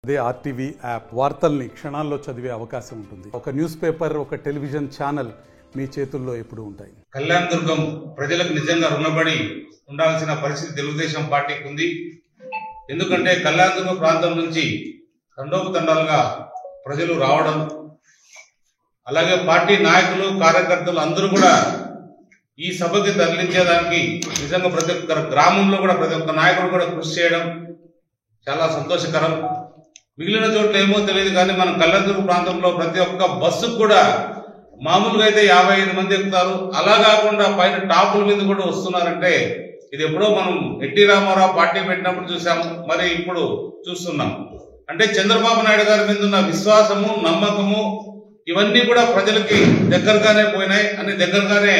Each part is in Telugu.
అదే ఆర్టీవీ యాప్ వార్తల్ని క్షణాల్లో చదివే అవకాశం ఉంటుంది. ఒక న్యూస్ పేపర్, ఒక టెలివిజన్ ఛానల్ మీ చేతుల్లో ఎప్పుడూ ఉంటాయి. కళ్యాణ దుర్గం ప్రజలకు నిజంగా రుణపడి ఉండాల్సిన పరిస్థితి తెలుగుదేశం పార్టీకి ఉంది. ఎందుకంటే కళ్యాణ దుర్గం ప్రాంతం నుంచి తండోపతండాలుగా ప్రజలు రావడం, అలాగే పార్టీ నాయకులు కార్యకర్తలు అందరూ కూడా ఈ సభకి తరలించేదానికి నిజంగా ప్రతి ఒక్క గ్రామంలో కూడా ప్రతి ఒక్క నాయకుడు కూడా కృషి చేయడం చాలా సంతోషకరం. మిగిలిన చోట్ల ఏమో తెలియదు కానీ మన కళ్యాణదుర్గం ప్రాంతంలో ప్రతి ఒక్క బస్సుకు కూడా మామూలుగా అయితే 55 మంది ఎక్కుతారు, అలా కాకుండా పైన టాపుల మీద కూడా వస్తున్నారంటే ఇది ఎప్పుడో మనం ఎన్టీ రామారావు పార్టీ పెట్టినప్పుడు చూసాము, మరి ఇప్పుడు చూస్తున్నాం. అంటే చంద్రబాబు నాయుడు గారి మీద ఉన్న విశ్వాసము, నమ్మకము ఇవన్నీ కూడా ప్రజలకి దగ్గరగానే పోయినాయి అని దగ్గరగానే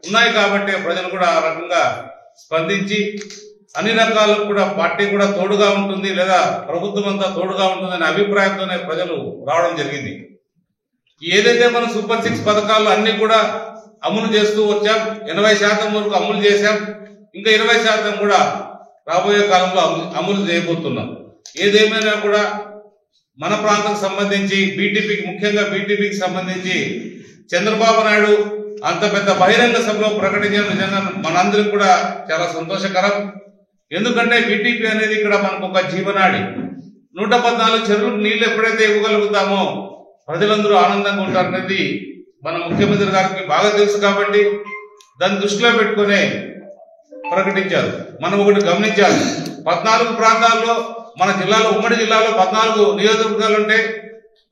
ఉన్నాయి కాబట్టి ప్రజలు కూడా ఆ రకంగా స్పందించి అన్ని రకాలకు కూడా పార్టీ కూడా తోడుగా ఉంటుంది లేదా ప్రభుత్వం అంతా తోడుగా ఉంటుందనే అభిప్రాయంతోనే ప్రజలు రావడం జరిగింది. ఏదైతే మనం సూపర్ 6 పథకాలు అన్ని కూడా అమలు చేస్తూ వచ్చాం, 80% వరకు అమలు చేశాం, ఇంకా 20% కూడా రాబోయే కాలంలో అమలు చేయబోతున్నాం. ఏదేమైనా కూడా మన ప్రాంతానికి సంబంధించి బీటీపీకి, ముఖ్యంగా బీటీపీకి సంబంధించి చంద్రబాబు నాయుడు అంత పెద్ద బహిరంగ సభలో ప్రకటించడం నిజంగా మనందరికి కూడా చాలా సంతోషకరం. ఎందుకంటే బీటీపీ అనేది ఇక్కడ మనకు ఒక జీవనాడి. 114 చెరువులకు నీళ్లు ఎప్పుడైతే ఇవ్వగలుగుతామో ప్రజలందరూ ఆనందంగా ఉంటారనేది మన ముఖ్యమంత్రి గారికి బాగా తెలుసు కాబట్టి దాన్ని దృష్టిలో పెట్టుకునే ప్రకటించారు. మనం ఒకటి గమనించాలి, 14 ప్రాంతాల్లో మన జిల్లాలో, ఉమ్మడి జిల్లాలో 14 నియోజకవర్గాలు ఉంటే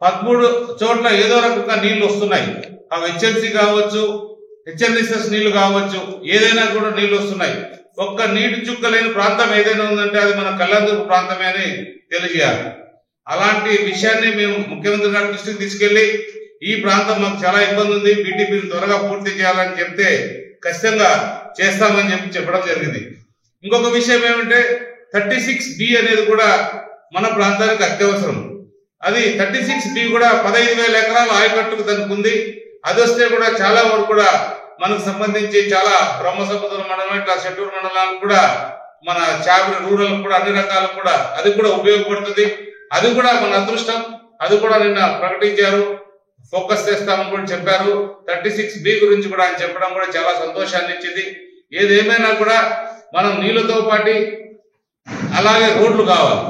13 చోట్ల ఏదో రకంగా నీళ్లు వస్తున్నాయి. అవి హెచ్ఎల్సీ కావచ్చు, హెచ్ఎన్ఎస్ఎస్ నీళ్లు కావచ్చు, ఏదైనా కూడా నీళ్లు వస్తున్నాయి. ఒక్క నీటి చుక్క లేని ప్రాంతం ఏదైనా ఉందంటే అది మన కళ్యాణదుర్గం ప్రాంతమే అని తెలియజేయాలి. అలాంటి విషయాన్ని మేము ముఖ్యమంత్రి గారి దృష్టికి తీసుకెళ్లి ఈ ప్రాంతం మాకు చాలా ఇబ్బంది ఉంది, బీటీపీని త్వరగా పూర్తి చేయాలని చెప్తే ఖచ్చితంగా చేస్తామని చెప్పడం జరిగింది. ఇంకొక విషయం ఏమంటే 36B అనేది కూడా మన ప్రాంతానికి అత్యవసరం. అది 36B కూడా 15,000 ఎకరాల ఆయకట్టుకు దానికి ఉంది. అది వస్తే కూడా చాలా వరకు కూడా మనకు సంబంధించి చాలా బ్రహ్మసముద్ర మండలం, ఇట్లా చెట్టూరు మండలానికి కూడా, మన చాబరి రూరల్ కూడా అన్ని రకాలకు కూడా అది కూడా ఉపయోగపడుతుంది. అది కూడా మన అదృష్టం. అది కూడా నిన్న ప్రకటించారు, ఫోకస్ చేస్తామని కూడా చెప్పారు. 36B గురించి కూడా ఆయన చెప్పడం కూడా చాలా సంతోషాన్ని ఇచ్చింది. ఏదేమైనా కూడా మనం నీళ్లతో పాటు అలాగే రోడ్లు కావాలి.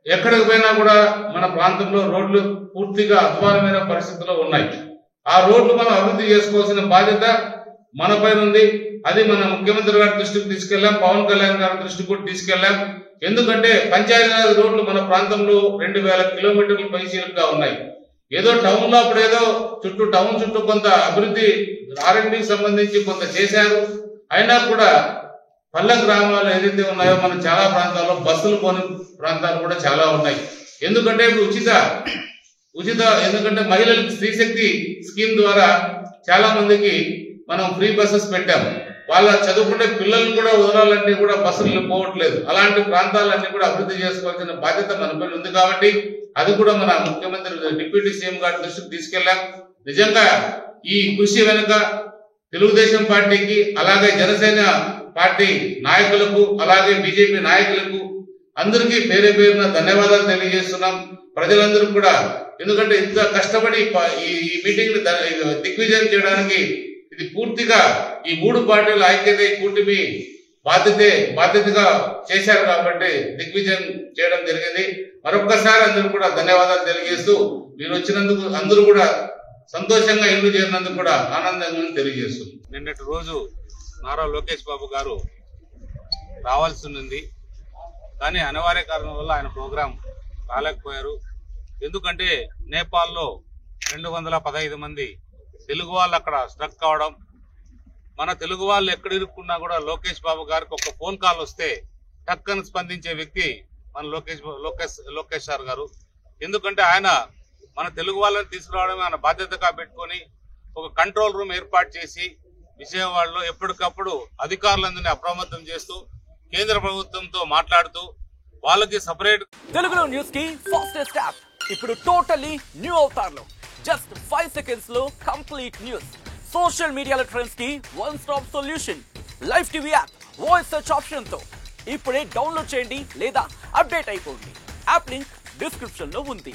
ఎక్కడికి పోయినా కూడా మన ప్రాంతంలో రోడ్లు పూర్తిగా అధ్వానమైన పరిస్థితుల్లో ఉన్నాయి. ఆ రోడ్లు మనం అభివృద్ధి చేసుకోవాల్సిన బాధ్యత మన పైన ఉంది. అది మన ముఖ్యమంత్రి గారి దృష్టికి తీసుకెళ్లాం, పవన్ కళ్యాణ్ గారి దృష్టికి కూడా తీసుకెళ్లాం. ఎందుకంటే పంచాయతీరాజ్ రోడ్లు మన ప్రాంతంలో 2,000 కిలోమీటర్ల పైసీలుగా ఉన్నాయి. ఏదో టౌన్ లో అప్పుడు ఏదో టౌన్ చుట్టూ కొంత అభివృద్ధి ఆర్ఎండ్కి సంబంధించి కొంత చేశారు. అయినా కూడా పల్లె గ్రామాలు ఏదైతే ఉన్నాయో మన చాలా ప్రాంతాల్లో బస్సులు పోని ప్రాంతాలు కూడా చాలా ఉన్నాయి. ఎందుకంటే ఇప్పుడు ఉచిత ఎందుకంటే మహిళలకు స్త్రీశక్తి స్కీమ్ ద్వారా చాలా మందికి మనం ఫ్రీ బస్సెస్ పెట్టాము. వాళ్ళ చదువుకుంటే పిల్లల్ని కూడా వదలాలంటే కూడా బస్సులు పోవట్లేదు. అలాంటి ప్రాంతాలన్నీ కూడా అభివృద్ధి చేసుకోవాల్సిన బాధ్యత మన పైన ఉంది కాబట్టి అది కూడా మన ముఖ్యమంత్రి డిప్యూటీ సీఎం గారి దృష్టికి తీసుకెళ్లాం. నిజంగా ఈ కృషి వెనుక తెలుగుదేశం పార్టీకి, అలాగే జనసేన పార్టీ నాయకులకు, అలాగే బీజేపీ నాయకులకు అందరికీ పేరు పేరున ధన్యవాదాలు తెలియజేస్తున్నాం. ప్రజలందరూ కూడా, ఎందుకంటే ఇంత కష్టపడి ఈ మీటింగ్ దిగ్విజయం చేయడానికి ఇది పూర్తిగా ఈ 3 పార్టీల ఐక్యత, ఈ కూటమి బాధ్యతగా చేశారు కాబట్టి దిగ్విజయం చేయడం జరిగింది. మరొక్కసారి అందరూ కూడా ధన్యవాదాలు తెలియజేస్తూ మీరు వచ్చినందుకు, అందరూ కూడా సంతోషంగా ఇల్లు చేరినందుకు కూడా ఆనందంగా తెలియజేస్తుంది. నిన్నటి రోజు నారా లోకేష్ బాబు గారు రావాల్సి ఉంది, కానీ అనివార్య కారణం వల్ల ఆయన ప్రోగ్రాం రాలేకపోయారు. ఎందుకంటే నేపాల్లో 215 మంది తెలుగు వాళ్ళు అక్కడ స్ట్రక్ కావడం, మన తెలుగు వాళ్ళు ఎక్కడ ఇరుక్కున్నా కూడా లోకేష్ బాబు గారికి ఒక ఫోన్ కాల్ వస్తే టక్కని స్పందించే వ్యక్తి మన లోకేష్ సార్ గారు. ఎందుకంటే ఆయన మన తెలుగు వాళ్ళని తీసుకురావడమే ఆయన బాధ్యతగా పెట్టుకొని ఒక కంట్రోల్ రూమ్ ఏర్పాటు చేసి విజయవాడలో ఎప్పటికప్పుడు అధికారులందరినీ అప్రమత్తం చేస్తూ కేంద్ర ప్రభుత్వంతో మాట్లాడుతూ వాళ్ళకి సపరేట్ తెలుగులో న్యూస్ కి ఫాస్టెస్ట్ యాప్ ఇప్పుడు టోటలీ న్యూ అవతార్లో జస్ట్ 5 seconds లో కంప్లీట్ న్యూస్. సోషల్ మీడియాలో ట్రెండ్స్ కి one stop solution. Live TV app voice search option తో ఇప్పుడే డౌన్లోడ్ చేయండి లేదా అప్డేట్ అయిపోండి. యాప్ లింక్ డిస్క్రిప్షన్ లో ఉంది.